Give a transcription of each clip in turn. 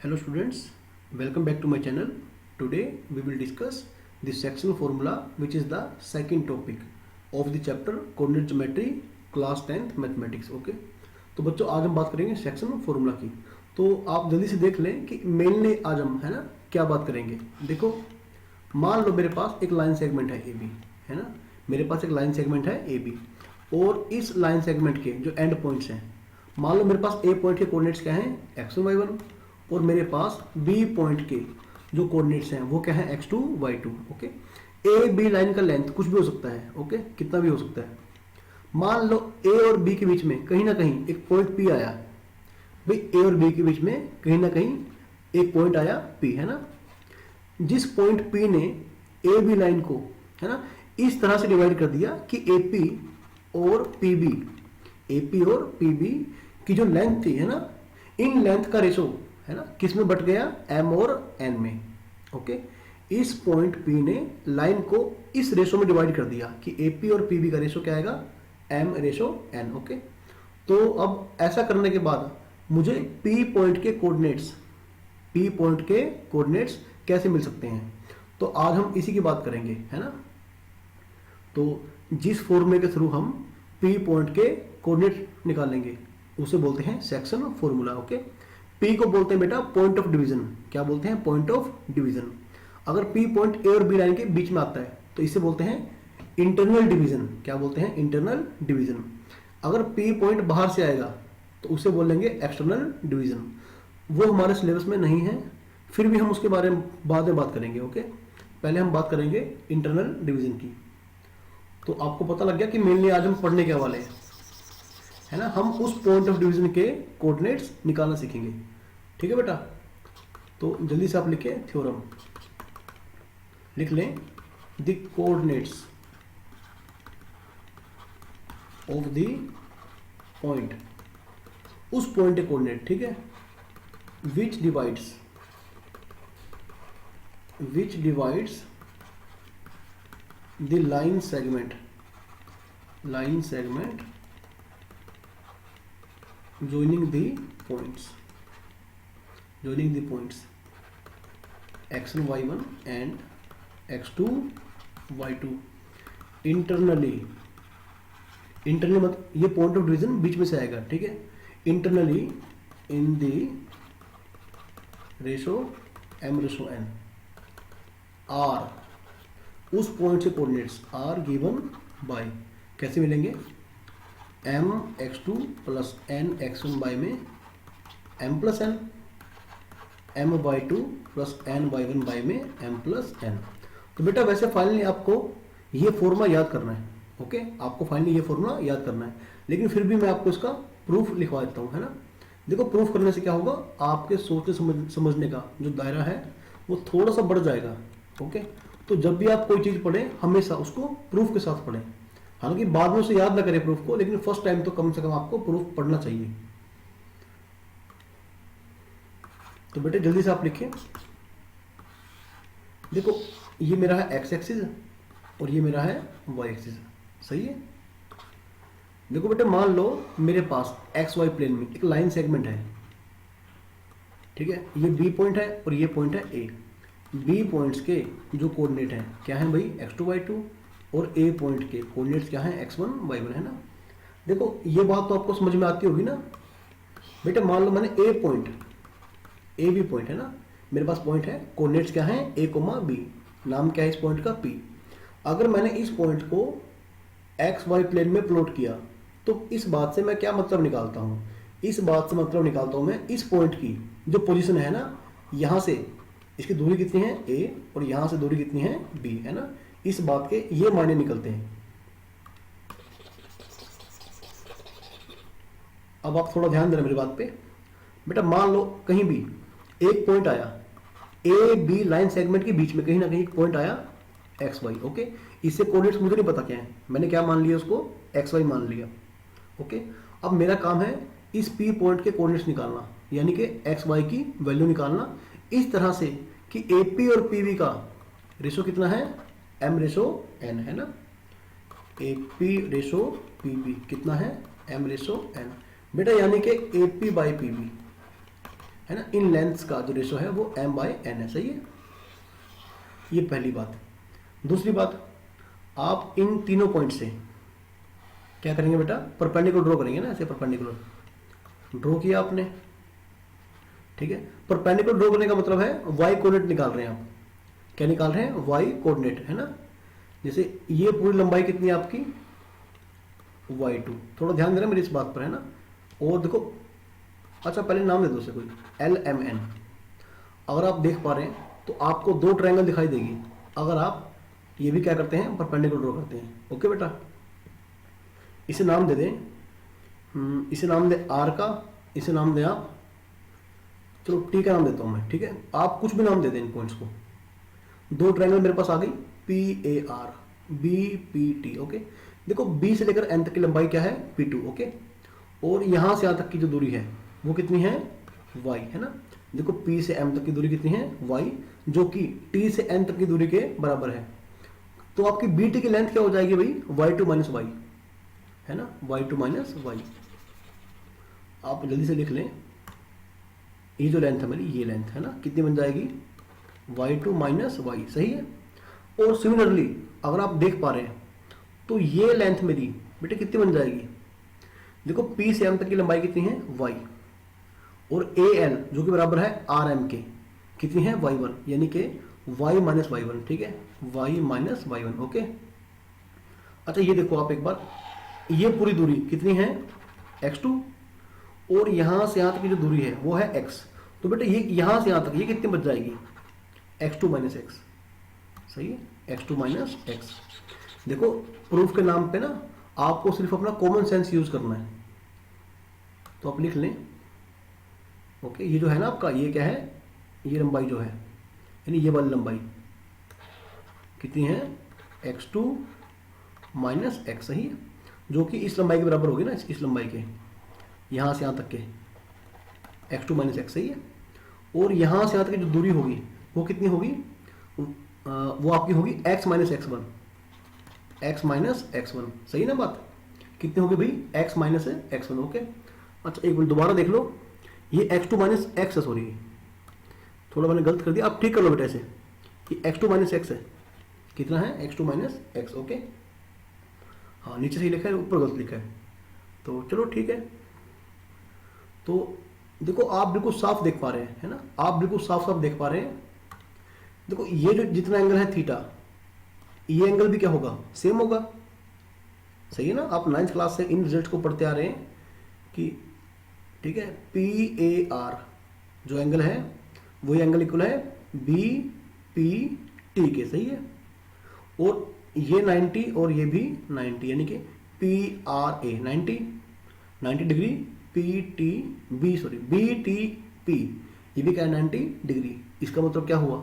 Hello students, welcome back to my channel. Today we will discuss the sectional formula, which is the second topic of the chapter coordinate geometry class 10th mathematics. Okay, तो बच्चों आज हम बात करेंगे section formula की। तो आप जल्दी से देख लें कि मेनली आज हम है ना क्या बात करेंगे। देखो, मान लो मेरे पास एक लाइन सेगमेंट है ए बी, है ना, मेरे पास एक लाइन सेगमेंट है ए बी, और इस लाइन सेगमेंट के जो एंड पॉइंट्स हैं, मान लो मेरे पास ए पॉइंट के कोऑर्डिनेट्स क्या हैं x1 y1, और मेरे पास बी पॉइंट के जो कोऑर्डिनेट्स हैं वो क्या है x2 y2। Okay, A B line का लेंथ कुछ भी हो सकता है, ओके, कितना भी हो सकता है। मान लो ए और बी के बीच में कहीं ना कहीं एक पॉइंट पी आया, भाई ए और बी के बीच में कहीं ना कहीं एक पॉइंट आया पी, है ना। जिस पॉइंट पी ने ए बी लाइन को, है ना, इस तरह से डिवाइड कर दिया कि एपी और पीबी, एपी और पीबी की जो लेंथ थी, है ना, इन लेंथ का रेशो, है ना, किस में बट गया, एम और एन में। ओके, इस पॉइंट पी ने लाइन को इस रेशो में डिवाइड कर दिया कि एपी और पीबी का रेशो क्या आएगा, एम रेशो एन। ओके, तो अब ऐसा करने के बाद मुझे पी पॉइंट के कोऑर्डिनेट्स, पी पॉइंट के कोऑर्डिनेट्स कैसे मिल सकते हैं, तो आज हम इसी की बात करेंगे, है ना। तो जिस फॉर्मूले के थ्रू हम पी पॉइंट के कोऑर्डिनेट निकालेंगे उसे बोलते हैं सेक्शन फॉर्मूला। ओके, पी को बोलते हैं बेटा पॉइंट ऑफ डिवीजन। क्या बोलते हैं, पॉइंट ऑफ डिवीजन। अगर पी पॉइंट ए और बी लाइन के बीच में आता है तो इसे बोलते हैं इंटरनल डिवीजन। क्या बोलते हैं, इंटरनल डिवीजन। अगर पी पॉइंट बाहर से आएगा तो उसे बोलेंगे एक्सटर्नल डिवीजन। वो हमारे सिलेबस में नहीं है, फिर भी हम उसके बारे में बाद में बात करेंगे। ओके, पहले हम बात करेंगे इंटरनल डिवीजन की। तो आपको पता लग गया कि मेनली आज हम पढ़ने के वाले हैं, है ना। हम उस पॉइंट ऑफ डिवीजन के कोऑर्डिनेट्स निकालना सीखेंगे, ठीक है बेटा। तो जल्दी से आप लिखे थ्योरम, लिख लें the coordinates of the point, उस पॉइंट के कोऑर्डिनेट, ठीक है, विच divides the line segment joining the points x1 y1 and x2 y2 internally मतलब ये पॉइंट ऑफ डिवीजन बीच में से आएगा, ठीक है। Internally in the ratio m ratio n are, उस पॉइंट से कोऑर्डिनेट्स आर गिवन बाय, कैसे मिलेंगे, m x2 plus n x1 by में m plus n, m y2 plus n y1 by में m प्लस एन। तो बेटा वैसे finally आपको ये फॉर्मूला याद करना है। ओके, आपको फाइनली ये फॉर्मूला याद करना है, लेकिन फिर भी मैं आपको इसका प्रूफ लिखवा देता हूँ, है ना। देखो, प्रूफ करने से क्या होगा, आपके सोचने समझने का जो दायरा है वो थोड़ा सा बढ़ जाएगा। ओके, तो जब भी आप कोई चीज़ पढ़ें हमेशा उसको प्रूफ के साथ पढ़ें। हालांकि बाद में उसे याद ना करें प्रूफ को, लेकिन फर्स्ट टाइम तो कम से कम आपको प्रूफ पढ़ना चाहिए। तो बेटे जल्दी से आप लिखिए। देखो, ये मेरा है एक्स एक्सिस और ये मेरा है वाई एक्सिस, सही है। देखो बेटे, मान लो मेरे पास एक्स वाई प्लेन में एक लाइन सेगमेंट है, ठीक है। ये बी पॉइंट है और ये पॉइंट है ए। बी पॉइंट्स के जो कोऑर्डिनेट हैं क्या है भाई, x2 y2, और ए पॉइंट के कोऑर्डिनेट्स क्या है, x1 y1, है ना। देखो, ये बात तो आपको समझ में आती होगी ना बेटा। मान लो मैंने ए पॉइंट, ए बी पॉइंट है ना, मेरे पास पॉइंट है, कोऑर्डिनेट्स क्या है, ए कोमा बी, नाम क्या है इस पॉइंट का, पी। अगर मैंने इस पॉइंट को एक्स वाई प्लेन में प्लॉट किया तो इस बात से मैं क्या मतलब निकालता हूं, इस बात से मतलब निकालता हूं मैं इस पॉइंट की जो पोजीशन है ना, यहां से इसकी दूरी कितनी है ए, और यहां से दूरी कितनी है बी, है ना। इस बात के ये मायने निकलते हैं। अब आप थोड़ा ध्यान देना मेरी बात पे बेटा। मान लो कहीं भी एक पॉइंट आया, ए बी लाइन सेगमेंट के बीच में कहीं ना कहीं एक पॉइंट आया एक्स वाई। ओके, इससे कोऑर्डिनेट्स मुझे नहीं पता क्या है, मैंने क्या मान लिया उसको, एक्स वाई मान लिया। ओके, अब मेरा काम है इस पी पॉइंट के कोऑर्डिनेट्स निकालना, यानी कि एक्स वाई की वैल्यू निकालना इस तरह से कि ए पी और पी बी का रेशो कितना है, m रेशो n, है ना। A P ratio P B कितना है, m रेशो n बेटा, यानी कि A P by P B, है ना, इन लेंथ्स का जो रेशो है वो m/n है, सही है। ये पहली बात। दूसरी बात, आप इन तीनों पॉइंट से क्या करेंगे बेटा, परपेंडिकुलर ड्रॉ करेंगे ना, ऐसे परपेंडिकुलर ड्रॉ किया आपने, ठीक है। परपेंडिकुलर ड्रॉ करने का मतलब है y कोऑर्डिनेट निकाल रहे हैं आप। क्या निकाल रहे हैं, y कोऑर्डिनेट, है ना। जैसे ये पूरी लंबाई कितनी है आपकी, y2, थोड़ा ध्यान देना मेरी इस बात पर, है ना। और देखो, अच्छा पहले नाम दे दो उसे कोई, LMN। अगर आप देख पा रहे हैं तो आपको दो ट्रायंगल दिखाई देगी अगर आप ये भी क्या करते हैं, परपेंडिकुलर ड्रॉ करते हैं। ओके बेटा, इसे नाम दे दें, इसे नाम दे R का, इसे नाम दें आप, चलो T का नाम देता हूं मैं, ठीक है। आप कुछ भी नाम दे दें इन पॉइंट्स को। दो ट्रायंगल मेरे पास आ गई, PAR, BPT, ओके। देखो B से लेकर N तक की लंबाई क्या है, P2, ओके। और यहां से यहां तक की जो दूरी है वो कितनी है, y, है ना। देखो P से M तक की दूरी कितनी है, y, जो कि T से N तक की दूरी के बराबर है। तो आपकी BT की लेंथ क्या हो जाएगी भाई, y2 माइनस y, है ना, y2 माइनस y। आप जल्दी से लिख लें, ये जो लेंथ है मेरी, ये लेंथ है ना, कितनी बन जाएगी, y2 माइनस y, सही है। और सिमिलरली अगर आप देख पा रहे हैं तो ये लेंथ मेरी बेटे कितनी बन जाएगी, देखो P से M तक की लंबाई कितनी है, y, और AL जो कि बराबर है RM के, कितनी है, y1, यानी कि y माइनस y1, ठीक है, y माइनस y1, ओके। अच्छा ये देखो आप एक बार, ये पूरी दूरी कितनी है, x2, और यहां से यहां तक की जो दूरी है वो है x। तो बेटा ये यहां से यहां तक ये कितनी बच जाएगी, x2 माइनस x, सही है, x2 माइनस x। देखो प्रूफ के नाम पे ना आपको सिर्फ अपना कॉमन सेंस यूज करना है। तो आप लिख लें, ओके। ये जो है ना आपका, ये क्या है, ये लंबाई जो है, यानी ये वाली लंबाई कितनी है, x2 माइनस x, सही है, जो कि इस लंबाई के बराबर होगी ना, इस लंबाई के, यहां से यहां तक के x2 माइनस x, सही है। और यहां से यहां तक की जो दूरी होगी वो कितनी होगी, वो आपकी होगी x minus x1, x minus x1, सही ना बात, कितनी होगी भाई, x माइनस x1, ओके। अच्छा एक मिनट दोबारा देख लो, ये x2 माइनस x है, सॉरी थोड़ा मैंने गलत कर दिया, आप ठीक कर लो बेटा ऐसे, ये x2 माइनस x है, कितना है, x2 माइनस x, ओके। हाँ नीचे सही लिखा है, ऊपर गलत लिखा है, तो चलो ठीक है। तो देखो आप बिल्कुल साफ देख पा रहे हैं, है ना, आप बिल्कुल साफ साफ देख पा रहे हैं। देखो ये जो जितना एंगल है थीटा, ये एंगल भी क्या होगा, सेम होगा, सही है ना। आप 9th क्लास से इन रिजल्ट को पढ़ते आ रहे हैं कि, ठीक है, PAR जो एंगल है वही एंगल इक्वल है BPT के, सही है। और ये 90 और ये भी 90, यानी कि PRA 90 डिग्री, BTP ये भी क्या है, 90 डिग्री। इसका मतलब क्या हुआ,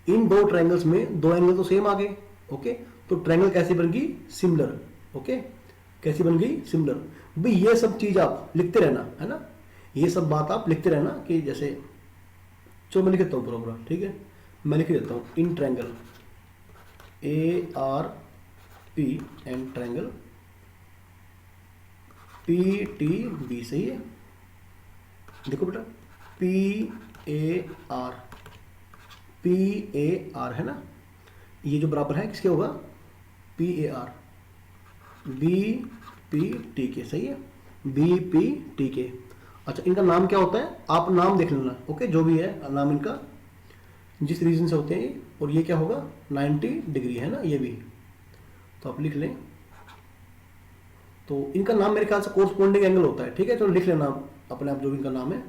इन दो ट्रायंगल्स में दो एंगल तो सेम आ गए, ओके। तो ट्रायंगल कैसी बन गई, सिमिलर, ओके, कैसी बन गई, सिमिलर। भाई ये सब चीज आप लिखते रहना, है ना, ये सब बात आप लिखते रहना, कि जैसे चलो मैं लिख देता हूँ पूरा, ठीक है, मैं लिख देता हूँ, in triangle ARP and triangle PTB, सही है। देखो बेटा PAR है ना, ये जो बराबर है किसके होगा, PAR BPT के, सही है, BPT के। अच्छा इनका नाम क्या होता है, आप नाम देख लेना, ओके, जो भी है नाम इनका, जिस रीजन से होते हैं ये। और ये क्या होगा, 90 डिग्री, है ना, ये भी, तो आप लिख लें। तो इनका नाम मेरे ख्याल से कोरस्पोंडिंग एंगल होता है, ठीक है, चलो लिख लेना अपने आप जो भी इनका नाम है,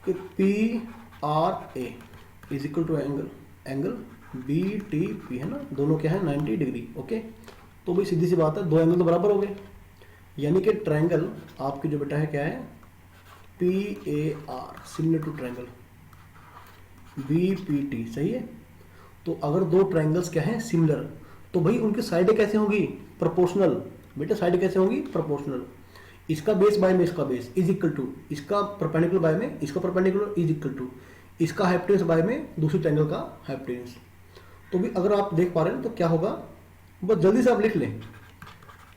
कि PRA is equal to angle BTP, है ना, दोनों क्या है, 90 डिग्री, ओके। तो भाई सीधी सी बात है, दो एंगल तो बराबर हो गए, यानी कि ट्रायंगल आपकी जो बेटा है क्या है, PAR similar to triangle BPT, सही है। तो अगर दो ट्रायंगल्स क्या है, सिमिलर, तो भाई उनकी साइडें कैसे होंगी, प्रोपोर्शनल, बेटा साइडें कैसे होंगी, प्रोपोर्शनल। इसका बेस बाय में इसका बेस इज इक्वल टू, इसका परपेंडिकुलर बाय में इसका परपेंडिकुलर इज इक्वल टू, इसका हाइपोटेनस बाय में दूसरी ट्रायंगल का हाइपोटेनस। तो भी अगर आप देख पा रहे हैं तो क्या होगा, बस जल्दी से आप लिख लें,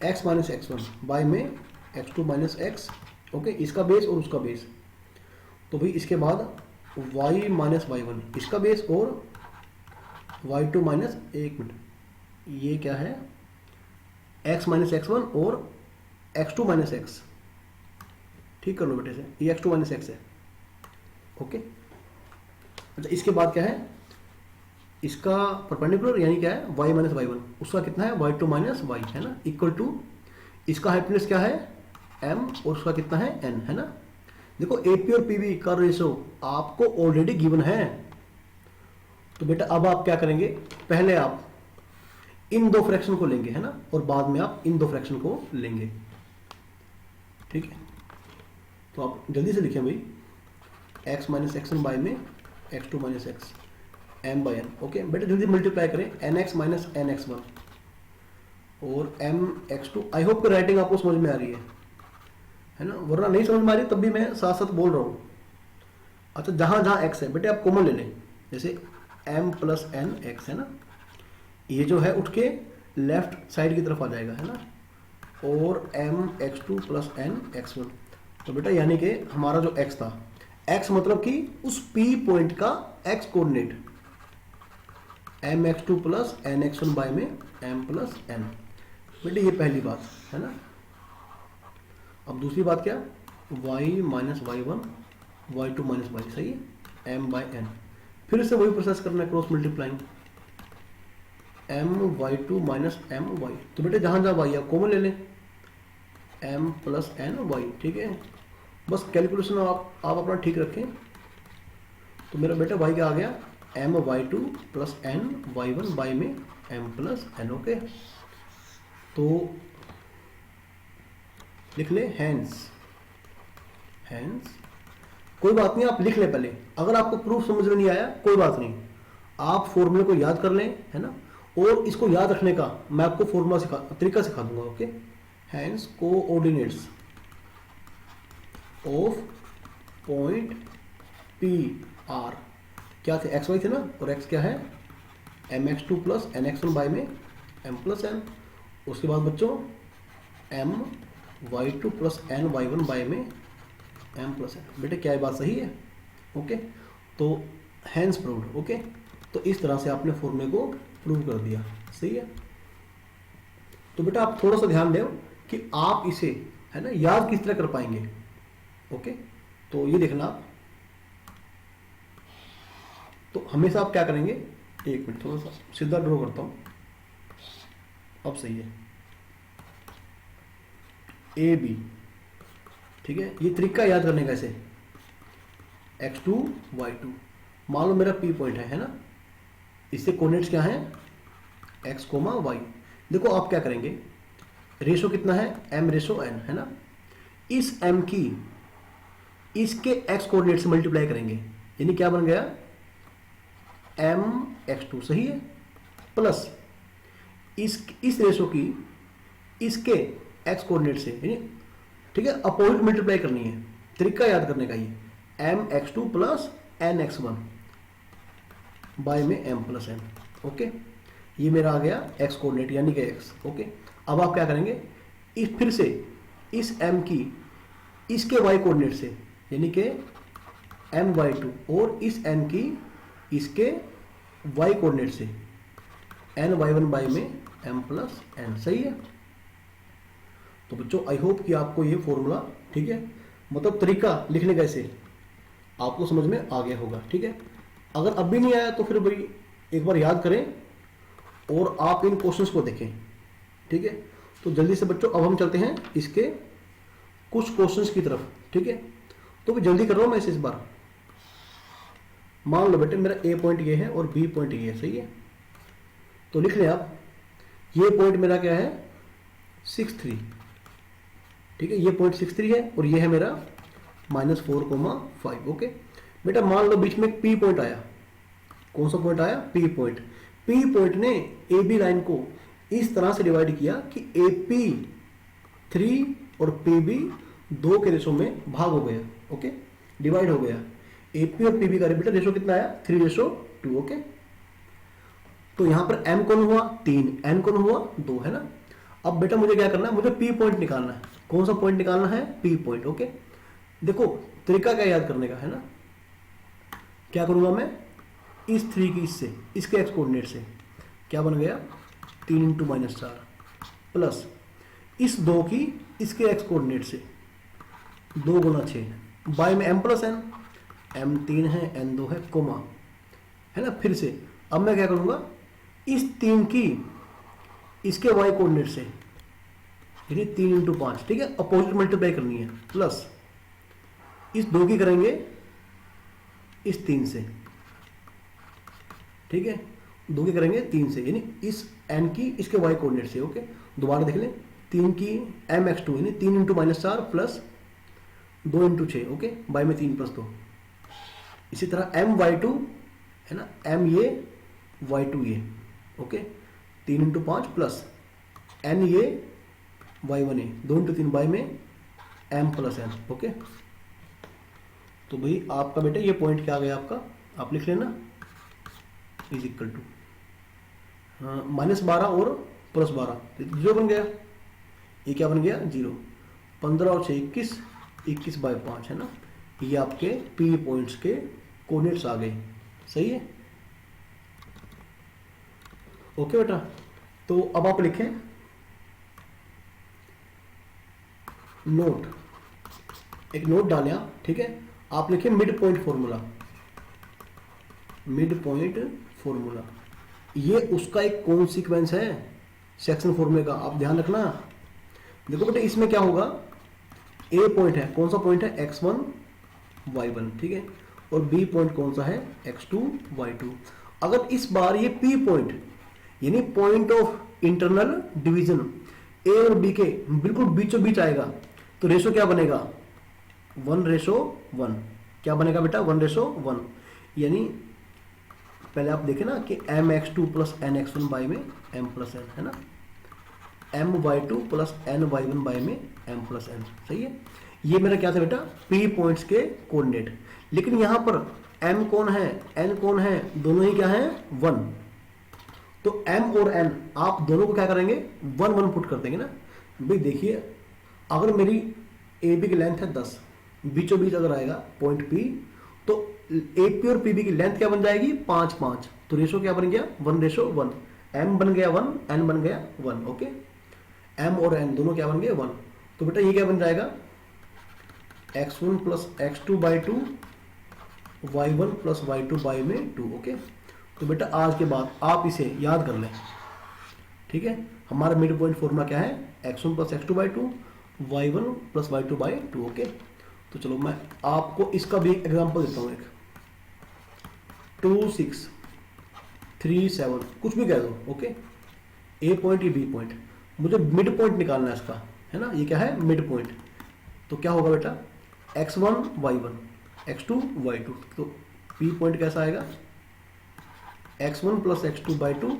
x माइनस x1 बाय में x2 माइनस x ओके, इसका बेस और उसका बेस। तो भाई इसके बाद y माइनस वाई वन इसका बेस और y2 माइनस, एक मिनट, ये क्या है, x माइनस एक्स वन और x2 माइनस एक्स, ठीक कर लो बेटे से, ये x2 माइनस एक्स है। ओके, अच्छा इसके बाद क्या है, इसका परपेंडिकुलर यानी क्या है y माइनस वाई वन, उसका कितना है y2 माइनस वाई, है ना, इक्वल टू इसका हाइपोटेन्यूज क्या है m और उसका कितना है n, है ना। देखो AP और PB का रेशो आपको ऑलरेडी गिवन है, तो बेटा अब आप क्या करेंगे, पहले आप इन दो फ्रैक्शन को लेंगे, है ना, और बाद में आप इन दो फ्रैक्शन को लेंगे, ठीक है। तो आप जल्दी से लिखें भाई, x minus x one by में x2 minus x m by n। Okay बेटा जल्दी मल्टीप्लाई करें, nx minus n x one और mx2। आई होप कि राइटिंग आपको समझ में आ रही है ना, वरना नहीं समझ में आ रही तब भी मैं साथ साथ बोल रहा हूँ। अच्छा जहाँ जहाँ x है बेटे आप कॉमन ले लें, जैसे m प्लस एन एक्स है ना, ये जो है उठ के लेफ्ट साइड की तरफ आ जाएगा, है ना, और mx2 plus n x one. तो बेटा यानी कि हमारा जो x था, x मतलब कि उस P पॉइंट का x coordinate mx2 plus n x one by में m प्लस n। बेटे ये पहली बात है ना। अब दूसरी बात क्या, y minus y one y2 minus y, सही है, m बाय n। फिर से वही प्रोसेस करना है, cross multiplying, m y2 minus m y। तो बेटे जहां जहां y आप कॉमन ले लें, m प्लस n y, ठीक है। बस कैलकुलेशन आप अपना ठीक रखें। तो मेरा बेटा y क्या आ गया, m y2 plus n y1 by में m प्लस n। ओके, तो लिख ले हैंस, हैंस। कोई बात नहीं, आप लिख ले पहले, अगर आपको प्रूफ समझ में नहीं आया कोई बात नहीं, आप फॉर्मूले को याद कर लें, है ना, और इसको याद रखने का मैं आपको फॉर्मूला तरीका सिखा दूंगा। Okay, hence coordinates of point P are क्या थे, एक्स वाई थे ना, और एक्स क्या है mx2 plus n x one by में m प्लस n। उसके बाद बच्चों m y2 plus n y one by में m प्लस n। बेटे क्या ये बात सही है? ओके, तो हैंस प्रूव्ड। ओके, तो इस तरह से आपने फॉर्मूले को प्रूव कर दिया, सही है। तो बेटा आप थोड़ा सा ध्यान दें कि आप इसे, है ना, याद किस तरह कर पाएंगे। ओके, तो ये देखना आप, तो हमेशा आप क्या करेंगे, एक मिनट थोड़ा सा सीधा ड्रॉ करता हूं, अब सही है, ए बी, ठीक है। ये तरीका याद करने का, ऐसे x2 y2, मान लो मेरा P पॉइंट है ना, इससे कोऑर्डिनेट्स क्या है x, y। देखो आप क्या करेंगे, रेशो कितना है m रेशो n, है ना, इस m की इसके x कोऑर्डिनेट से मल्टीप्लाई करेंगे, यानी क्या बन गया mx2, सही है, प्लस इस रेशो की इसके x कोऑर्डिनेट से, यानी ठीक है, अपोजिट मल्टीप्लाई करनी है। तरीका याद करने का ये mx2 plus n x one by में m प्लस n। ओके, ये मेरा आ गया x कोऑर्डिनेट यानी कि x। ओके, अब आप क्या करेंगे, इस फिर से इस m की इसके y कोऑर्डिनेट से, यानी कि my2, और इस n की इसके y कोऑर्डिनेट से ny1 बाई में m प्लस n, सही है। तो बच्चों आई होप कि आपको ये फॉर्मूला, ठीक है, मतलब तरीका लिखने का ऐसे आपको समझ में आ गया होगा, ठीक है। अगर अब भी नहीं आया तो फिर भाई एक बार याद करें और आप इन क्वेश्चंस को देखें, ठीक है। तो जल्दी से बच्चों अब हम चलते हैं इसके कुछ क्वेश्चंस की तरफ, ठीक है। तो भी जल्दी कर रहा हूं मैं इस बार। मान लो बेटे मेरा ए पॉइंट ये है और बी पॉइंट ये है, सही है। तो लिख लें आप, ये पॉइंट मेरा क्या है 6,3, ठीक है, ये पॉइंट 6,3 है और ये है मेरा -4,5। ओके बेटा, मान लो बीच में पी पॉइंट आया, कौन सा पॉइंट आया, पी पॉइंट। पी पॉइंट ने ए बी लाइन को इस तरह से डिवाइड किया कि ए पी 3 और पी बी 2 के रेशो में भाग हो गया। ओके, डिवाइड हो गया। एपी और पीबी का बेटा रेशो कितना आया 3:2। ओके, तो यहां पर m कौन हुआ 3, n कौन हुआ 2, है ना। अब बेटा मुझे क्या करना है, मुझे p पॉइंट निकालना है। कौन सा पॉइंट निकालना है? P point. ओके, देखो तरीका क्या याद करने का है ना, क्या करूंगा मैं, इस 3 की इससे, इसके एक्स कोऑर्डिनेट से क्या बन गया 3 इंटू -4 प्लस इस 2 की इसके एक्स कोऑर्डिनेट से 2 गुना 6 बाय में m प्लस n, m 3 है n 2 है कोमा है ना। फिर से अब मैं क्या करूंगा, इस 3 की इसके y कोऑर्डिनेट से, यानी 3 इंटू 5, ठीक है, अपोजिट मल्टीप्लाई करनी है, प्लस इस 2 की करेंगे इस 3 से, ठीक है, 2 की करेंगे 3 से, यानी इस n की इसके y कोऑर्डिनेट से। ओके, दोबारा देख लें, 3 की mx2 यानी 3 into -4 plus 2 into 6, okay, by में 3 प्लस 2। इसी तरह my2 है ना, m ये y2 ये, ओके, 3 इंटू 5 प्लस n ये y1 है, 2 इंटू 3 बाय में m प्लस n। ओके, तो भाई आपका बेटा ये पॉइंट क्या आ गया आपका, आप लिख लेना, इज इक्वल टू -12 और +12 जीरो बन गया, ये क्या बन गया 0, 15 और 6 21, 21 बाय 5 है ना, ये आपके पी पॉइंट्स के कोऑर्डिनेट्स आ गए। सही है, ओके बेटा। तो अब आप लिखें नोट, एक नोट डालें आप, ठीक है, आप लिखें mid point formula, mid point formula, ये उसका एक कॉन्सिक्वेंस है सेक्शन फॉर्मूले का, आप ध्यान रखना। देखो बेटा इसमें क्या होगा, ए पॉइंट है, कौन सा पॉइंट है x1 y1, ठीक है, और बी पॉइंट कौन सा है x2 y2। अगर इस बार ये पी पॉइंट यानी point of internal division A और बी के बिल्कुल बीचों बीच आएगा, तो रेशो क्या बनेगा 1:1। क्या बनेगा बेटा 1:1, यानी पहले आप देखें ना कि mx2 प्लस nx1 बाय में m प्लस n है ना, my2 प्लस ny1 बाय में m प्लस n। सही है, ये मेरा क्या था बेटा p पॉइंट्स के कोऑर्डिनेट। लेकिन यहां पर m कौन है n कौन है, दोनों ही क्या है 1, तो m और n आप दोनों को क्या करेंगे 1 1 पुट कर देंगे ना। भाई देखिए अगर मेरी ए बी की लेंथ है 10, बीचों बीच अगर आएगा पॉइंट P, तो ए पी और पी बी की लेंथ क्या बन जाएगी 5 5, तो रेशो क्या बन गया 1:1, m बन गया 1, n बन गया 1। ओके, m और n दोनों क्या बन गए 1, तो बेटा ये क्या बन जाएगा x1 plus x2 by 2, y1 plus y2 by में 2। ओके, तो बेटा आज के बाद आप इसे याद कर लें, ठीक है। हमारा मिड पॉइंट फॉर्मूला क्या है x1 plus x2 by 2, y1 plus y2 by 2। Okay, तो चलो मैं आपको इसका भी एग्जांपल देता हूं, एक 2 6 3 7 कुछ भी कह दो। ओके, ए पॉइंट या बी पॉइंट, मुझे मिड पॉइंट निकालना है इसका, है ना, ये क्या है मिड पॉइंट। तो क्या होगा बेटा x1 y1 x2 y2, तो पी पॉइंट कैसा आएगा x1 plus x2 by 2,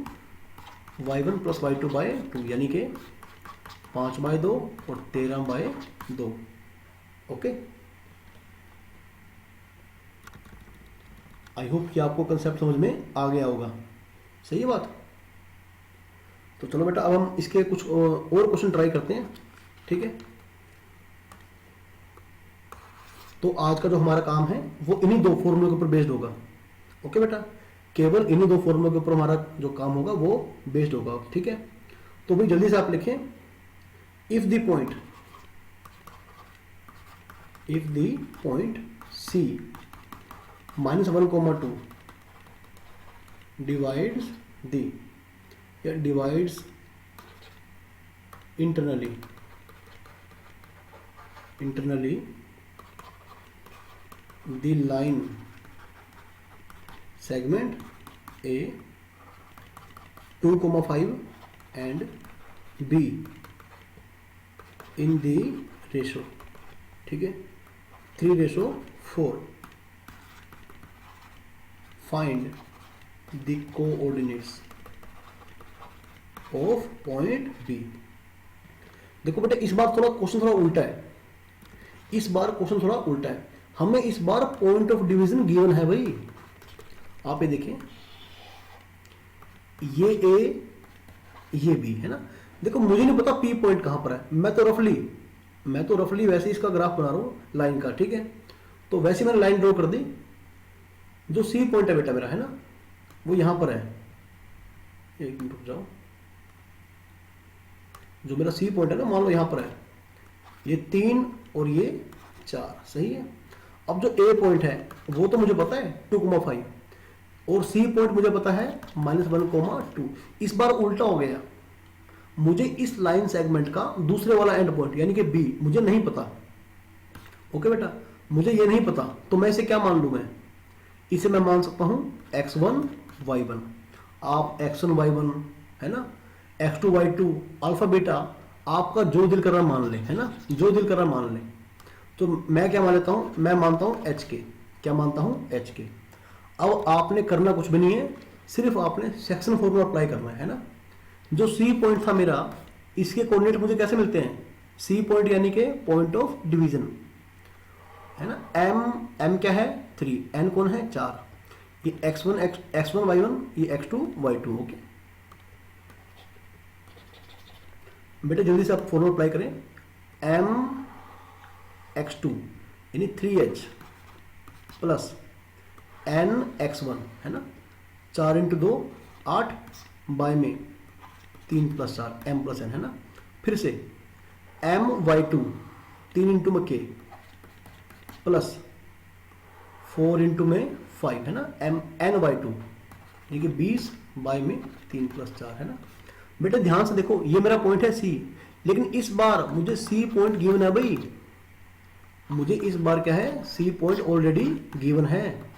y1 plus y2 by 2, यानी कि 5 बाई 2 और 13 बाई 2। ओके, आई होप कि आपको कंसेप्ट समझ में आ गया होगा। सही है बात। तो चलो बेटा अब हम इसके कुछ और क्वेश्चन ट्राई करते हैं, ठीक है। तो आज का जो हमारा काम है वो इन्हीं 2 फॉर्मूले के ऊपर बेस्ड होगा। ओके बेटा, केवल इन्हीं 2 फॉर्मूले के ऊपर हमारा जो काम होगा वो बेस्ड होगा, ठीक है। तो भाई जल्दी से आप लिखें, if the point C -1, 2 divides internally the line segment A 2,5 and B in the ratio, ठीक है 3:4, find the coordinates of point B। देखो बेटा इस बार थोड़ा क्वेश्चन थोड़ा उल्टा है, इस बार क्वेश्चन थोड़ा उल्टा है, हमें इस बार पॉइंट ऑफ डिवीजन गिवन है भाई। आप ये देखें, ये A ये B है ना। देखो मुझे नहीं पता P पॉइंट कहां पर है, मैं तो मैं तो रफली वैसे ही इसका ग्राफ बना रहा हूँ लाइन का, ठीक है। तो वैसे मैंने लाइन ड्रॉ कर दी। जो सी पॉइंट है बेटा मेरा, है ना, वो यहां पर है। एक मिनट रुक जाओ। जो मेरा सी पॉइंट है ना, मान लो यहां पर है, ये 3 और ये 4, सही है। अब जो ए पॉइंट है वो तो मुझे पता है 2,5 और सी पॉइंट मुझे पता है -1,2। इस बार उल्टा हो गया, मुझे इस लाइन सेगमेंट का दूसरे वाला एंड पॉइंट यानी कि बी मुझे नहीं पता। ओके बेटा, मुझे ये नहीं पता, तो मैं इसे क्या मान लूं? मैं इसे मैं मान सकता हूं x1 y1। आप x1 y1, है ना, x2 y2, अल्फा बीटा, आपका जो दिल कर रहा मान ले, है ना, जो दिल कर रहा मान ले। तो मैं क्या मान लेता हूं? मैं मानता हूं एच के। क्या मानता हूं? एच के। अब आपने करना कुछ भी नहीं है, सिर्फ आपने सेक्शन फॉर्मूला अप्लाई करना है ना। जो सी पॉइंट था मेरा, इसके कोऑर्डिनेट मुझे कैसे मिलते हैं? सी पॉइंट यानी कि पॉइंट ऑफ डिवीजन, है ना। एम क्या है? 3, एन कौन है? 4। ये x1 y1, ये x2 y2। ओके बेटा, जल्दी से आप फॉर्मूला अप्लाई करें। m x2 यानी 3h प्लस n x1, है ना, 4 इंटू 2 8, बाय में 3 प्लस 4 m प्लस n, है ना। फिर से m y2 3 इंटू में k प्लस 4 इंटू में 5, है ना, m n y2 यानी कि 20 बाय में 3 प्लस 4, है ना। बेटा ध्यान से देखो, ये मेरा पॉइंट है सी, लेकिन इस बार मुझे सी पॉइंट गिवन है भाई। मुझे इस बार क्या है? सी पॉइंट ऑलरेडी गिवन है।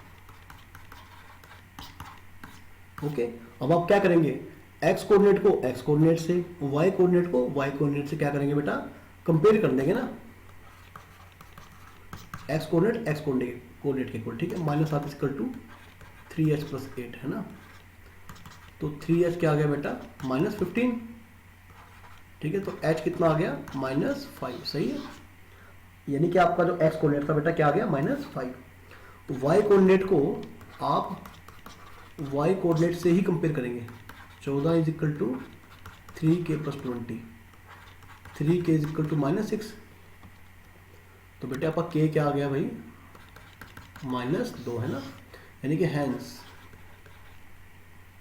ओके, अब आप क्या करेंगे? एक्स कोऑर्डिनेट को एक्स कोऑर्डिनेट से, वाई कोऑर्डिनेट को वाई कोऑर्डिनेट से क्या करेंगे बेटा? कंपेयर कर देंगे ना। एक्स कोऑर्डिनेट के इक्वल, ठीक है। -7 इक्वल टू 3h प्लस 8, है ना। तो 3h क्या आ गया बेटा? -15, ठीक है। तो h कितना आ गया? -5, सही है। यानी कि आपका जो x कोऑर्डिनेट था बेटा क्या आ गया? -5। तो y कोऑर्डिनेट को आप y कोऑर्डिनेट से ही कंपेयर करेंगे। 14 is equal to 3k plus 20, 3k is equal to -6। तो बेटे आपका k क्या आ गया भाई? -2, है ना। यानी कि हैंस,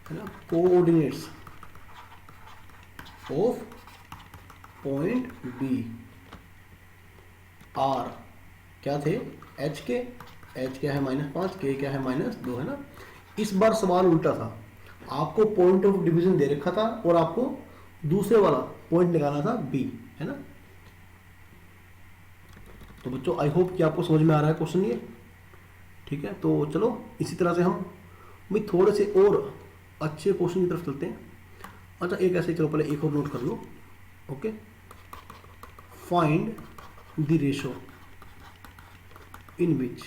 है ना, coordinates of point B are क्या थे? एच के। एच क्या है? -5, के क्या है? -2, है ना। इस बार सवाल उल्टा था, आपको पॉइंट ऑफ डिवीजन दे रखा था और आपको दूसरे वाला पॉइंट निकालना था बी, है ना। तो बच्चों आई होप कि आपको समझ में आ रहा है क्वेश्चन ये, ठीक है। तो चलो इसी तरह से हम भी थोड़े से और अच्छे क्वेश्चन की तरफ चलते हैं। अच्छा एक ऐसे, चलो पहले एक और नोट कर लो। Okay, find the ratio in which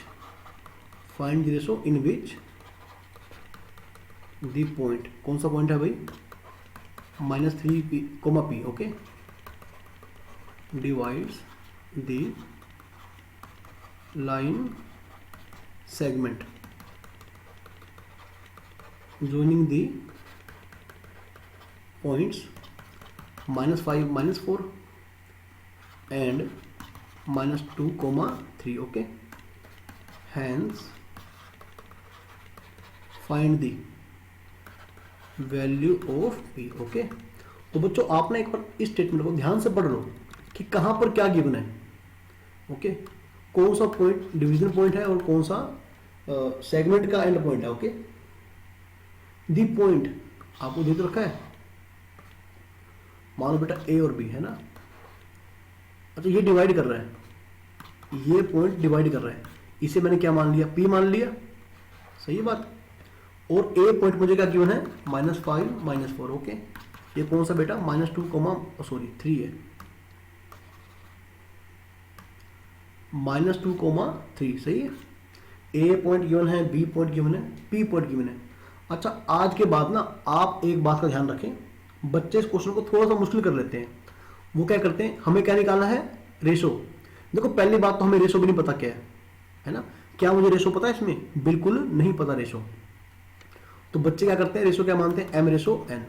the point, कौन सा पॉइंट है भाई? -3p, p, okay, divides the line segment joining the points -5, -4 and -2, 3, okay. Hence find the value of p, okay. तो बच्चों आपने एक बार इस स्टेटमेंट को ध्यान से पढ़ लो कि कहां पर क्या गिवन है। ओके, कौन सा पॉइंट डिवीजन पॉइंट है और कौन सा सेगमेंट का एंड पॉइंट है। ओके, दी पॉइंट आपको दे रखा है, मान लो बेटा ए और बी, है ना। अच्छा ये डिवाइड कर रहा है, ये पॉइंट डिवाइड कर रहा है, इसे मैंने क्या मान लिया? पी मान लिया, सही है बात। और ए पॉइंट मुझे क्या गिवन है? -5, -4, ओके। ये कौन सा बेटा? -2, 3 है, -2, 3, सही है। ए पॉइंट गिवन है, बी पॉइंट गिवन है, पी पॉइंट गिवन है। अच्छा आज के बाद ना आप एक बात का ध्यान रखें, बच्चे इस क्वेश्चन को थोड़ा सा मुश्किल कर लेते हैं। वो क्या करते हैं? हमें क्या निकालना है? रेशो। देखो पहली बात तो हमें रेशो भी नहीं पता क्या है ना। क्या मुझे रेशो पता है इसमें? बिल्कुल नहीं पता रेशो। तो बच्चे क्या करते हैं? रेशो क्या मानते हैं? m/n।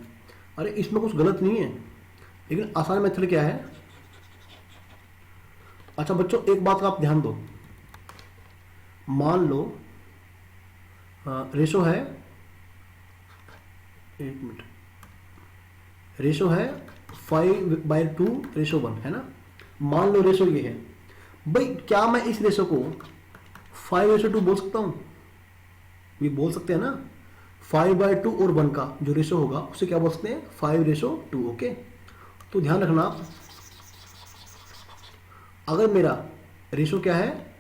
अरे इसमें कुछ गलत नहीं है, लेकिन आसान मेथड क्या है? अच्छा बच्चों, एक बात का आप ध्यान दो, मान लो रेशो है, एक मिनट, रेशो है 5/2:1 है ना। मान लो रेशो ये है भाई, क्या मैं इस रेशो को 5:2 बोल सकता हूं? ये बोल सकते हैं ना, 5/2 और 1 का जो रेशो होगा उसे क्या बोल सकते हैं? 5:2। ओके, तो ध्यान रखना, अगर मेरा रेशो क्या है,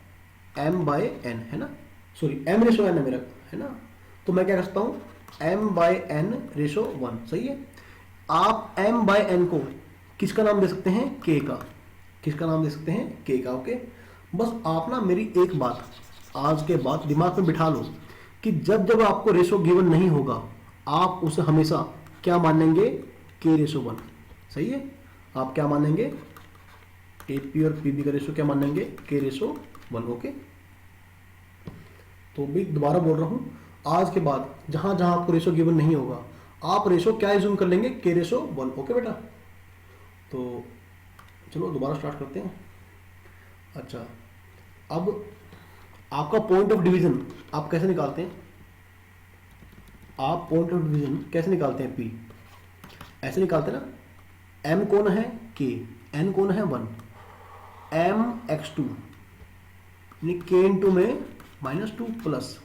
m/n है ना, सॉरी m रेशो n है मेरा, है ना, तो मैं क्या कर सकता हूं, m/n:1। सही है। आप m/n को किसका नाम दे सकते हैं? k का। किसका नाम दे सकते हैं? k का। ओके, बस आप ना मेरी एक बात आज के बाद दिमाग में बिठा लो कि जब जब आपको रेशो गिवन नहीं होगा आप उसे हमेशा क्या मानेंगे? k:1। सही है, आप क्या मानेंगे? AP और PB का रेशो क्या मानेंगे? k:1। ओके, तो भी दोबारा बोल रहा हूं, आज के बाद जहां जहां आपको रेशो गिवन नहीं होगा आप रेशो क्या एज्यूम कर लेंगे? k:1। ओके बेटा, तो चलो दोबारा स्टार्ट करते हैं। अच्छा, अब आपका पॉइंट ऑफ डिवीजन आप कैसे निकालते हैं? आप पॉइंट ऑफ डिवीजन कैसे निकालते हैं? P ऐसे निकालते हैं ना, m कौन है? k, n कौन है? 1, m/2 यानी k इंटू में -2 प्लस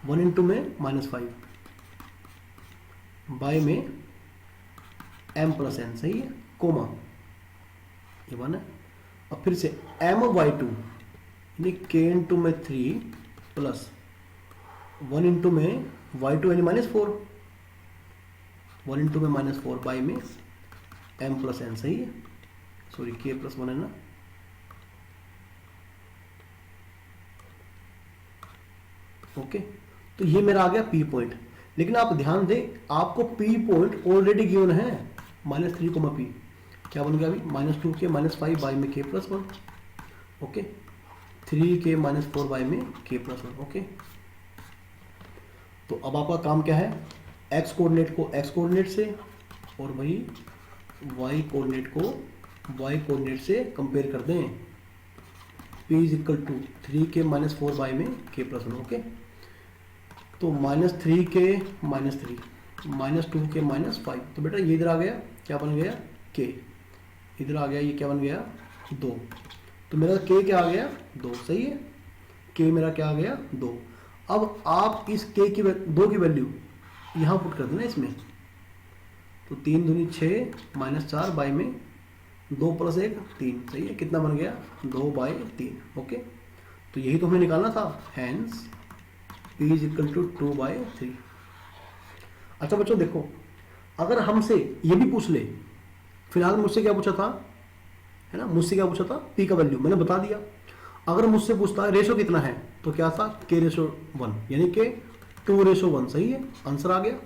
1 इंटू में -5 बाय में m+n। सही है, कोमा ये 1 है। अब फिर से m/2 यानी k इंटू में 3 प्लस 1 इंटू में y2 यानी -4, 1 इंटू में -4 बाई में m+n। सही है, सॉरी k+1 है ना। ओके, तो ये मेरा आ गया P पॉइंट। लेकिन आप ध्यान दें, आपको P पॉइंट ऑलरेडी गिवन है, -3, P क्या बन गया अभी? -2k -5 बाई में k+1। ओके, 3k -4 बाई में k+1। ओके, तो अब आपका काम क्या है? x कोऑर्डिनेट को x कोऑर्डिनेट से और वही y कोऑर्डिनेट को y कोऑर्डिनेट से कंपेयर कर दें। P = 3k -4 बाई में k+1। ओके, तो -3k -3 -2k -5, तो बेटा ये इधर आ गया, क्या बन गया? k। इधर आ गया, ये क्या बन गया? 2। तो मेरा k क्या आ गया? 2। सही है, k मेरा क्या आ गया? 2। अब आप इस k की 2 की वैल्यू यहाँ पुट कर देना इसमें, तो 3 दूनी 6 -4 बाई में 2 + 1 3। सही है, कितना बन गया? 2/3। ओके, तो यही तो हमें निकालना था, हैंस P = 2/3। अच्छा बच्चों देखो, अगर हमसे ये भी पूछ ले, फिलहाल मुझसे क्या पूछा था, है ना, मुझसे क्या पूछा था? P का वैल्यू मैंने बता दिया। अगर मुझसे पूछता है रेशो कितना है, तो क्या था? k:1 यानी कि 2:1। सही है, आंसर आ गया।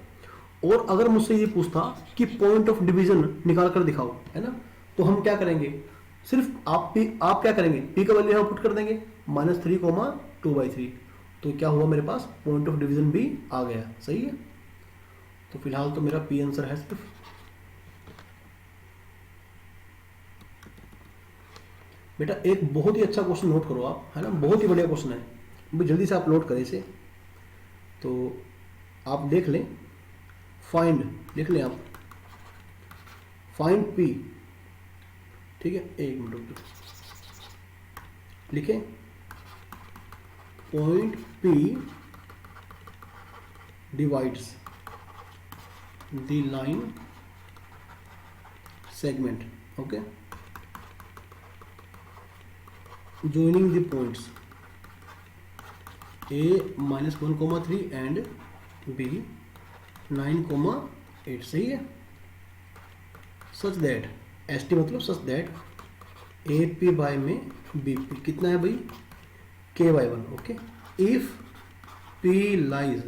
और अगर मुझसे ये पूछता कि पॉइंट ऑफ डिवीजन निकाल कर दिखाओ, है ना, तो हम क्या करेंगे? सिर्फ आप क्या करेंगे? P का वैल्यू यहाँ पुट कर देंगे, -3, 2/3। तो क्या हुआ मेरे पास? पॉइंट ऑफ डिवीजन भी आ गया। सही है, तो फिलहाल तो मेरा P आंसर है सिर्फ। बेटा एक बहुत ही अच्छा क्वेश्चन नोट करो आप, है ना, बहुत ही बढ़िया क्वेश्चन है, भाई जल्दी से आप नोट करें इसे। तो आप देख लें, फाइंड लिख लें आप, फाइंड P। ठीक है, एक मिनट रुक जाओ, लिखें point P divides the line segment. Okay, joining the points A -1, 3 and B 9, 8। सही है, such that ST मतलब such that AP बाय में BP कितना है भाई? k/1। Okay, if P lies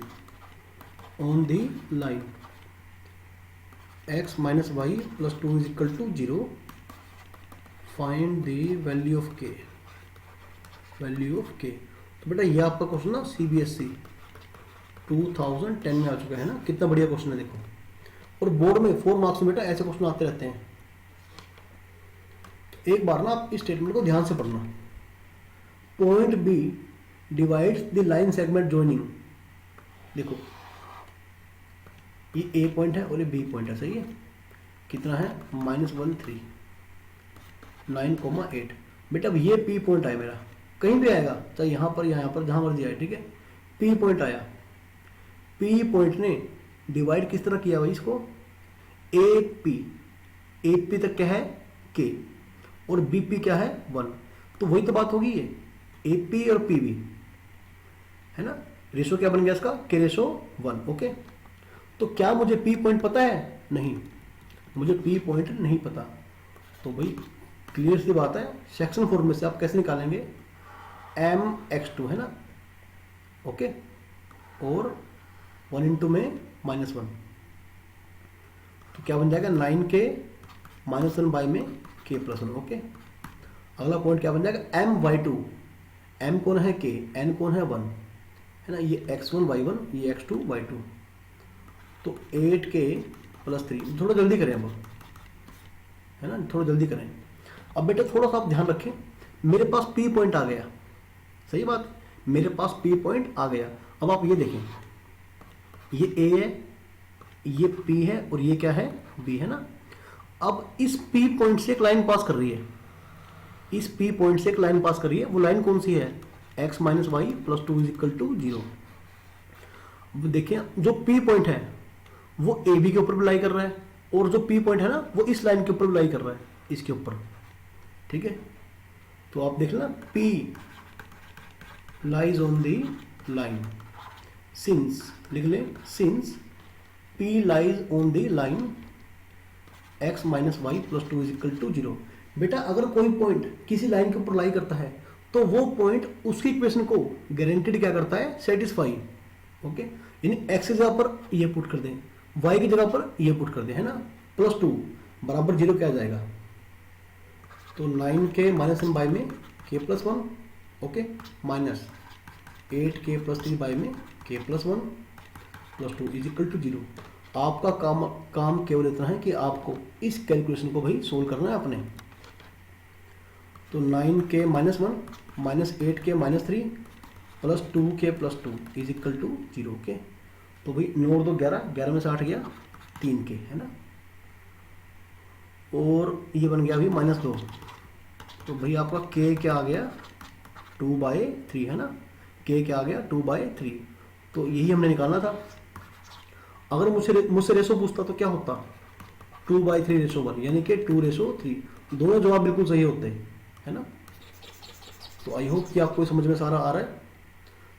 on the line x - y + 2 = 0, find the value of k। Value of k। तो बेटा ये आपका क्वेश्चन ना CBSE 2010 में आ चुका है ना, कितना बढ़िया क्वेश्चन है देखो। और बोर्ड में 4 मार्क्स में बेटा ऐसे क्वेश्चन आते रहते हैं। एक बार ना आप इस स्टेटमेंट को ध्यान से पढ़ना। Point B divides the line segment joining. देखो ये ए पॉइंट है और ये बी पॉइंट है, सही है। कितना है -1 3 9,8। बेटा अब ये पी पॉइंट आया मेरा, कहीं भी आएगा चाहे यहाँ पर या यहाँ पर, जहाँ मर्जी आए, ठीक है। पी पॉइंट आया, पी पॉइंट ने डिवाइड किस तरह किया भाई इसको, ए पी तक क्या है के, और बी पी क्या है 1। तो वही तो बात होगी, ये ए पी और पी बी है ना। रेशो क्या बन गया इसका, के रेशो 1। ओके, तो क्या मुझे पी पॉइंट पता है, नहीं, मुझे पी पॉइंट नहीं पता। तो भाई क्लियर सी बात है, सेक्शन 4 में से आप कैसे निकालेंगे, mx2 है ना। ओके, और 1 इंटू में -1, तो क्या बन जाएगा 9k -1 बाई में k+1। ओके, अगला पॉइंट क्या बन जाएगा my2। m कौन है k, n कौन है 1 है ना। ये x1 y1, ये x2 y2, तो 8k + 3। थोड़ा जल्दी करें अब, है ना, थोड़ा जल्दी करें। अब बेटा थोड़ा सा आप ध्यान रखें, मेरे पास पी पॉइंट आ गया, सही बात, मेरे पास पी पॉइंट आ गया। अब आप ये देखें, ये ए है, ये पी है, और ये क्या है बी है ना। अब इस पी पॉइंट से एक लाइन पास कर रही है, इस पी पॉइंट से एक लाइन पास कर रही है। वो लाइन कौन सी है, x - y + 2 = 0। अब देखिए जो पी पॉइंट है वो ए बी के ऊपर लाई कर रहा है, और जो पी पॉइंट है ना वो इस लाइन के ऊपर लाई कर रहा है, इसके ऊपर, ठीक है। तो आप देख लेना, P lies on the line, since लिख ले, since P lies on the line x - y + 2 = 0। बेटा अगर कोई पॉइंट किसी लाइन के ऊपर लाई करता है तो वो पॉइंट उसकी इक्वेशन को गारंटीड क्या करता है, सेटिस्फाई। ओके, यानी x की जगह पर ये पुट कर दें, y की जगह पर ये पुट कर दें, है ना। +2 बराबर 0 क्या आ जाएगा, तो 9k -1 बाई में k+1। Okay, minus 8k + 3 by में k+1 + 2 = 0। आपका काम केवल इतना है कि आपको इस कैलकुलेशन को भाई सोल्व करना है अपने। तो 9k - 1 -8k - 3 + 2k + 2 = 0। ओके, तो भाई नोट दो 11 में से 8 गया 3k, है ना। और ये बन गया अभी -2, तो भाई आपका k क्या आ गया 2/3, है ना। k क्या आ गया 2/3। तो यही हमने निकालना था। अगर मुझसे रेशो पूछता तो क्या होता, 2/3 रेशो 1, यानी कि 2/3। दोनों जवाब बिल्कुल सही होते हैं, है ना। तो आई होप कि आपको समझ में सारा आ रहा है।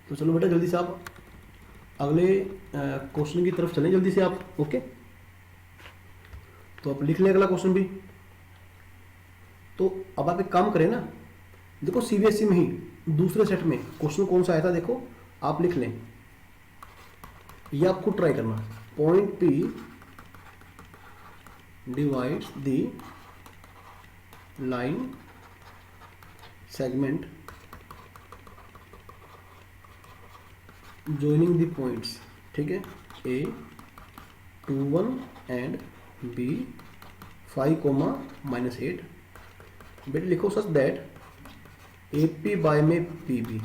तो चलो बेटा जल्दी से आप अगले क्वेश्चन की तरफ चलें, जल्दी से आप। ओके, तो आप लिख लें अगला क्वेश्चन भी। तो अब आप एक काम करें ना, देखो सीबीएसई में ही दूसरे सेट में क्वेश्चन कौन सा आया था, देखो आप लिख लें, ये आप खुद ट्राई करना। Point P divides the line segment joining the points, ठीक है, A 2 1 and B 5, -8। बेटा लिखो सच दैट AP बाय में PB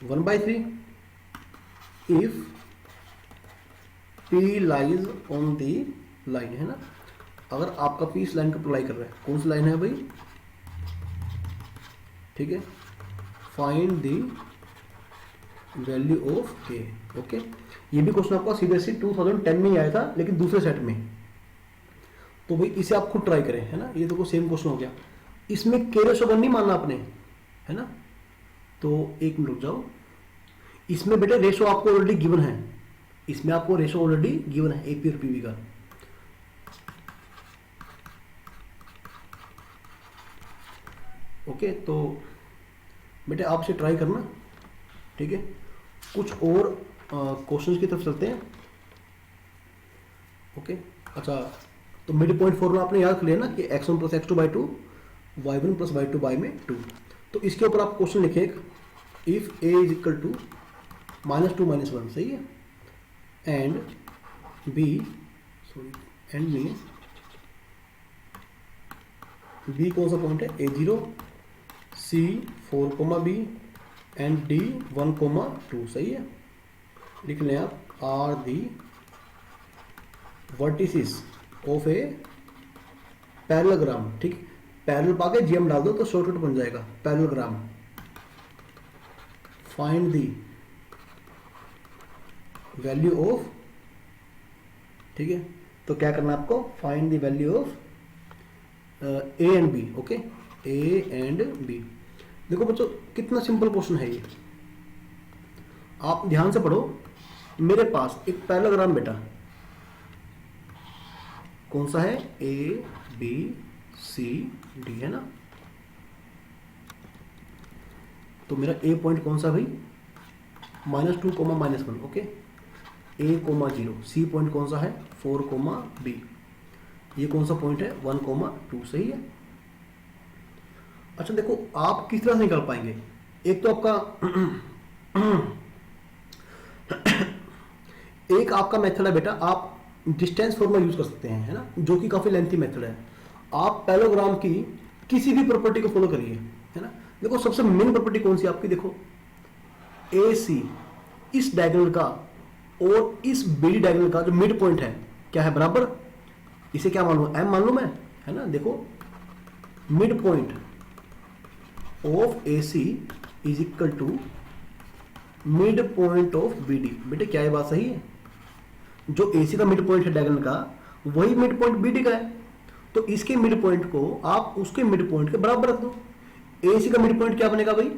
1/3 if P lies on the line, है ना। अगर आपका P इस लाइन को अप्लाई कर रहा है, कौन सी लाइन है भाई, ठीक है, find the value of k। Okay, ये भी क्वेश्चन आपका सीबीएसई 2010 में ही आया था, लेकिन दूसरे सेट में। तो भाई इसे आप खुद ट्राई करें, है ना। ये देखो सेम क्वेश्चन हो गया, इसमें k रेशो 1 नहीं मानना आपने, है ना। तो एक मिनट रुक जाओ, इसमें बेटे रेशो आपको ऑलरेडी गिवन है, इसमें आपको रेशो ऑलरेडी गिवन है एपी और पीवी का। ओके, तो बेटे आप इसे ट्राई करना, ठीक है। कुछ और क्वेश्चंस की तरफ चलते हैं। ओके, अच्छा, तो मिड पॉइंट फॉर्मूला आपने याद कर लिया ना कि x1 + x2/2 y1 + y2/2। तो इसके ऊपर आप क्वेश्चन लिखें इफ a = -2 - 1, सही है, एंड b, सॉरी एंड नहीं बी कौन सा पॉइंट है, A0, C 4, B and D 1, 2, सही है। लिख लें आप are the vertices of a parallelogram, ठीक। पैरेलल पाके जीएम डाल दो तो शॉर्टकट बन जाएगा, parallelogram. Find the value of, ठीक है, तो क्या करना है आपको, find the value of A and B, okay, A and B. देखो बच्चों कितना सिंपल क्वेश्चन है ये, आप ध्यान से पढ़ो। मेरे पास एक पैरेललोग्राम बेटा, कौन सा है, ए बी सी डी, है ना। तो मेरा ए पॉइंट कौन सा भाई, -2, -1, ओके, A, 0, सी पॉइंट कौन सा है 4, B, ये कौन सा पॉइंट है 1, 2, सही है। अच्छा देखो आप किस तरह से निकाल पाएंगे, एक तो आपका एक आपका मेथड है बेटा, आप डिस्टेंस फॉर्मूला यूज कर सकते हैं, है ना, जो कि काफी लेंथी मेथड है। आप पैरेललोग्राम की किसी भी प्रॉपर्टी को फॉलो करिए, है ना। देखो सबसे मेन प्रॉपर्टी कौन सी आपकी, देखो AC इस डायगोनल का और इस BD डायगोनल का जो मिड पॉइंट है क्या है, बराबर। इसे क्या मान लो, M मान लो मैं, है ना। देखो mid point of AC is equal to mid point of BD। बेटे क्या ये बात सही है, जो AC का मिड पॉइंट है डायगोनल का, वही मिड पॉइंट BD का है, तो इसके मिड पॉइंट को आप उसके मिड पॉइंट के बराबर रख दो। AC का मिड पॉइंट क्या बनेगा भाई,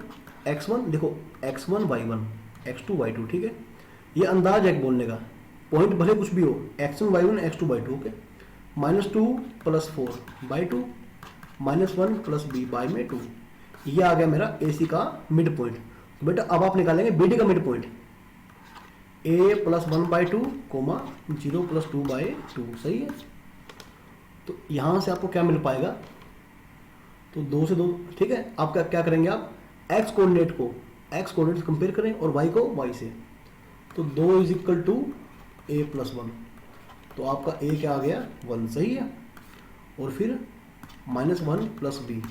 x1, देखो x1 y1 x2 y2, ठीक है। ये अंदाज है बोलने का, पॉइंट भले कुछ भी हो, x1 y1 x2 y2, okay. -2 + 4/2 -1 + b bye में 2, ये आ गया मेरा AC का मिड पॉइंट। तो बेटा अब आप निकालेंगे BD का मिड पॉइंट, a + 1/2, 0 + 2/2, सही है। तो यहां से आपको क्या मिल पाएगा, तो 2 से 2, ठीक है। आप क्या करेंगे, आप x कोऑर्डिनेट को x कोऑर्डिनेट से कंपेयर करें और y को y से, तो 2 = a + 1, तो आपका a क्या आ गया 1, सही है। और फिर -1 + b,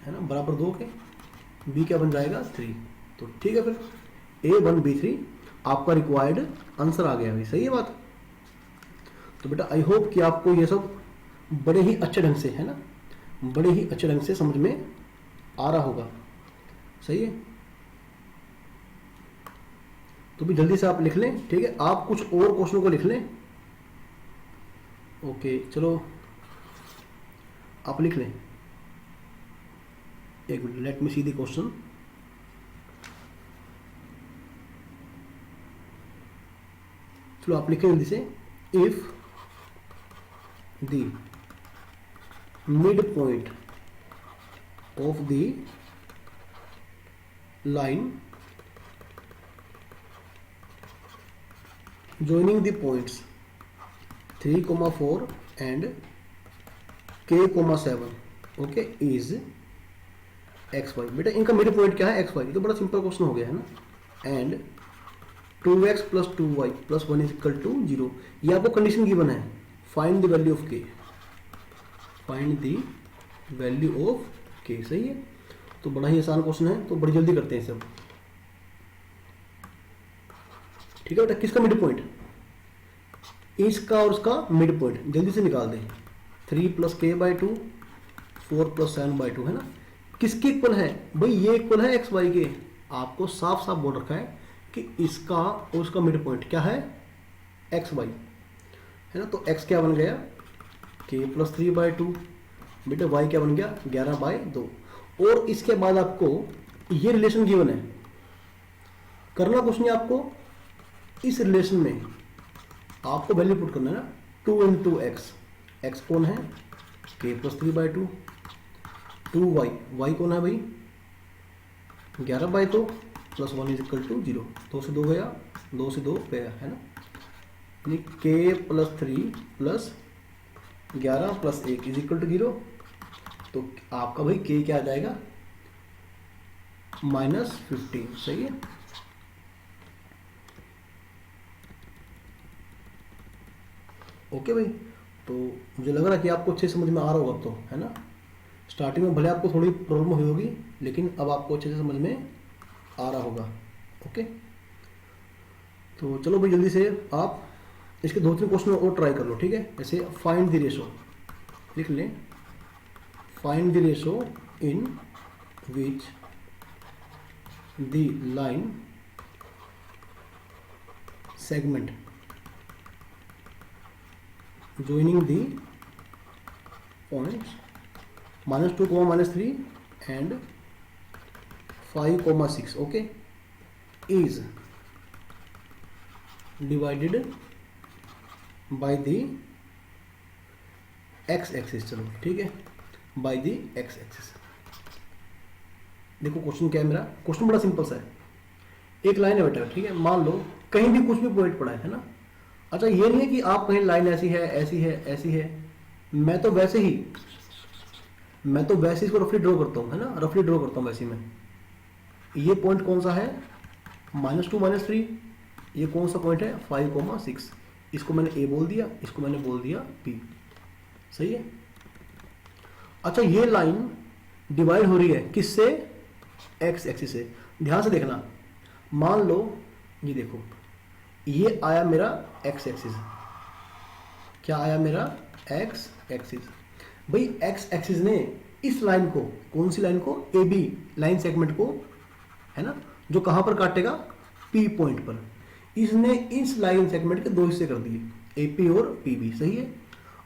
है ना, बराबर 2 के, b क्या बन जाएगा 3, तो ठीक है। फिर A1 B3 आपका रिक्वायर्ड आंसर आ गया भाई, सही है बात। तो बेटा आई होप कि आपको ये सब बड़े ही अच्छे ढंग से, है ना, बड़े ही अच्छे ढंग से समझ में आ रहा होगा, सही है। तो भी जल्दी से आप लिख लें, ठीक है। आप कुछ और क्वेश्चनों को लिख लें, ओके, चलो आप लिख लें, एक minute, let me see the question. चलो आप लिखें जल्दी से, if the mid point of the line joining the points 3, 4 and k, 7, okay, is xy। बेटा इनका मिड पॉइंट क्या है, xy। तो बड़ा सिंपल क्वेश्चन हो गया है ना। एंड 2x + 2y + 1 = 0, ये आपको कंडीशन गिवन है। Find the value of k, find the value of k, सही है। तो बड़ा ही आसान क्वेश्चन है, तो बड़ी जल्दी करते हैं सब, ठीक है बेटा। किसका मिड पॉइंट, इसका और उसका मिड पॉइंट जल्दी से निकाल दें। 3 + k/2 4 + 7/2, है ना। किसके इक्वल है भाई, ये इक्वल है xy के। आपको साफ साफ बोल रखा है कि इसका और उसका मिड पॉइंट क्या है xy, है ना। तो x क्या बन गया k + 3/2, बेटा y क्या बन गया 11/2। और इसके बाद आपको ये रिलेशन गिवन है, करना कुछ नहीं, आपको इस रिलेशन में आपको वैल्यू पुट करना है ना, 2 × x, x कौन है k + 3/2, 2y, y कौन है भाई 11/2 + 1 = 0, 2 से 2 गया, 2 से 2 गया, है ना। यानी k + 3 + 11 + 1 = 0, तो आपका भाई k क्या आ जाएगा -15, सही है। ओके भाई, तो मुझे लग रहा है कि आपको अच्छे समझ में आ रहा होगा, तो है ना। स्टार्टिंग में भले आपको थोड़ी प्रॉब्लम हुई होगी, लेकिन अब आपको अच्छे से समझ में आ रहा होगा। ओके, तो चलो भाई जल्दी से आप इसके 2-3 क्वेश्चन और ट्राई कर लो, ठीक है। जैसे फाइंड द रेशो लिख लें, find the ratio in which the line segment joining the points -2, -3 and 5, 6, okay, is divided by the x axis। चलो ठीक है, by the x axis। देखो क्वेश्चन क्या है मेरा, क्वेश्चन बड़ा सिंपल सा है। एक लाइन है बेटा, ठीक है, मान लो कहीं भी कुछ भी पॉइंट पड़ा है ना। अच्छा, ये नहीं है कि आप कहीं लाइन ऐसी है ऐसी है ऐसी है, मैं तो वैसे इसको रफली ड्रॉ करता हूँ, है ना, रफली ड्रॉ करता हूँ वैसे मैं। ये पॉइंट कौन सा है, -2, -3। ये कौन सा पॉइंट है, 5, 6। इसको मैंने ए बोल दिया, इसको मैंने बोल दिया पी, सही है। अच्छा, ये लाइन डिवाइड हो रही है किससे, एक्स एक्सिस से। ध्यान से देखना, मान लो ये देखो, ये आया मेरा एक्स एक्सिस। क्या आया मेरा, एक्स एक्सिस। भाई एक्स एक्सिस ने इस लाइन को, कौन सी लाइन को, ए बी लाइन सेगमेंट को, है ना, जो कहां पर काटेगा, पी पॉइंट पर। इसने इस लाइन सेगमेंट के 2 हिस्से कर दिए, ए पी और पी बी, सही है।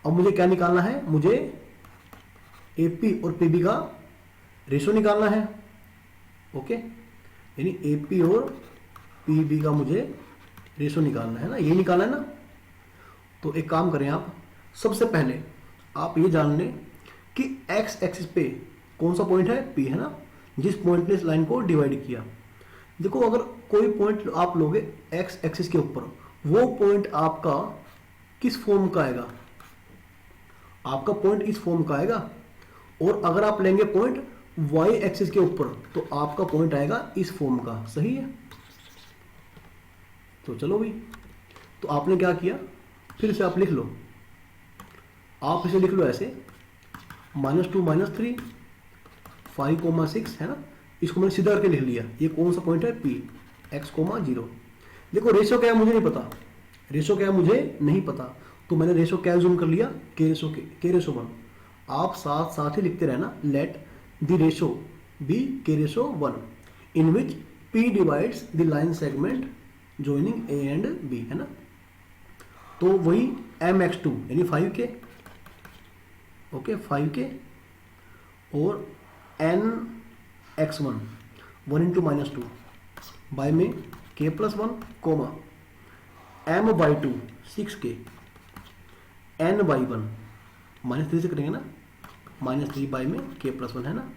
अब मुझे क्या निकालना है, मुझे ए पी और पी बी का रेशो निकालना है। ओके, यानी ए पी और पी बी का मुझे रेशो निकालना है ना, ये निकालना है ना। तो एक काम करें आप, सबसे पहले आप ये जान लें कि एक्स एक्सिस पे कौन सा पॉइंट है, पी, है ना, जिस पॉइंट ने इस लाइन को डिवाइड किया। देखो, अगर कोई पॉइंट आप लोगे एक्स एक्सिस के ऊपर, वो पॉइंट आपका किस फॉर्म का आएगा, आपका पॉइंट इस फॉर्म का आएगा। और अगर आप लेंगे पॉइंट वाई एक्सिस के ऊपर, तो आपका पॉइंट आएगा इस फॉर्म का, सही है। तो चलो भाई, तो आपने क्या किया, फिर से आप लिख लो, आप इसे लिख लो ऐसे, -2, -3, 5, 6, है ना। इसको मैंने सीधा करके लिख लिया। ये कौन सा पॉइंट है, पी, x, 0। देखो रेशो क्या है मुझे नहीं पता, रेशो क्या है मुझे नहीं पता, तो मैंने रेशो क्या जूम कर लिया, के रेशो 1। आप साथ साथ ही लिखते रहना, let the ratio be k ratio 1 in which P divides the line segment joining A and B, है ना। तो वही mx2 यानी 5k, ओके, 5k और nx1 1 × -2 बाय में k+1, m/2 6k, n/1 -3 से करेंगे ना, -3 बाय में k+1, है ना।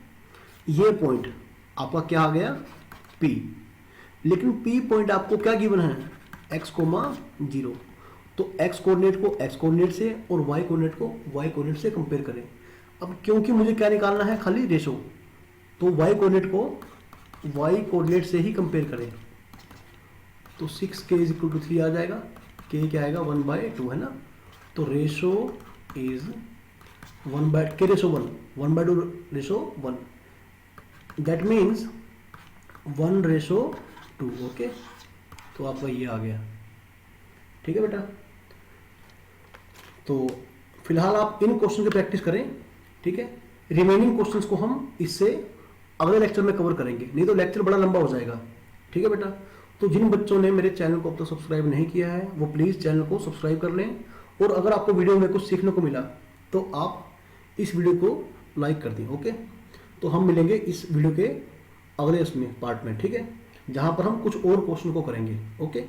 ये पॉइंट आपका क्या आ गया, P। लेकिन P पॉइंट आपको क्या गिवन है, x, 0। तो x कोऑर्डिनेट को x कोऑर्डिनेट से और y कोऑर्डिनेट को y कोऑर्डिनेट से कंपेयर करें। अब क्योंकि मुझे क्या निकालना है, खाली रेशो, तो y कोऑर्डिनेट को y कोऑर्डिनेट से ही कंपेयर करें। तो 6k = 3 आ जाएगा, k क्या आएगा, 1/2, है ना। तो ratio is 1/k ratio 1, 1/2 ratio 1, that means 1/2। Okay, तो आपका ये आ गया, ठीक है बेटा। तो फिलहाल आप इन क्वेश्चन की प्रैक्टिस करें, ठीक है। रिमेनिंग क्वेश्चंस को हम इससे अगले लेक्चर में कवर करेंगे, नहीं तो लेक्चर बड़ा लंबा हो जाएगा, ठीक है बेटा। तो जिन बच्चों ने मेरे चैनल को अब तक सब्सक्राइब नहीं किया है, वो प्लीज़ चैनल को सब्सक्राइब कर लें। और अगर आपको वीडियो में कुछ सीखने को मिला तो आप इस वीडियो को लाइक कर दें, ओके। तो हम मिलेंगे इस वीडियो के अगले इसमें पार्ट में, ठीक है, जहाँ पर हम कुछ और क्वेश्चन को करेंगे, ओके।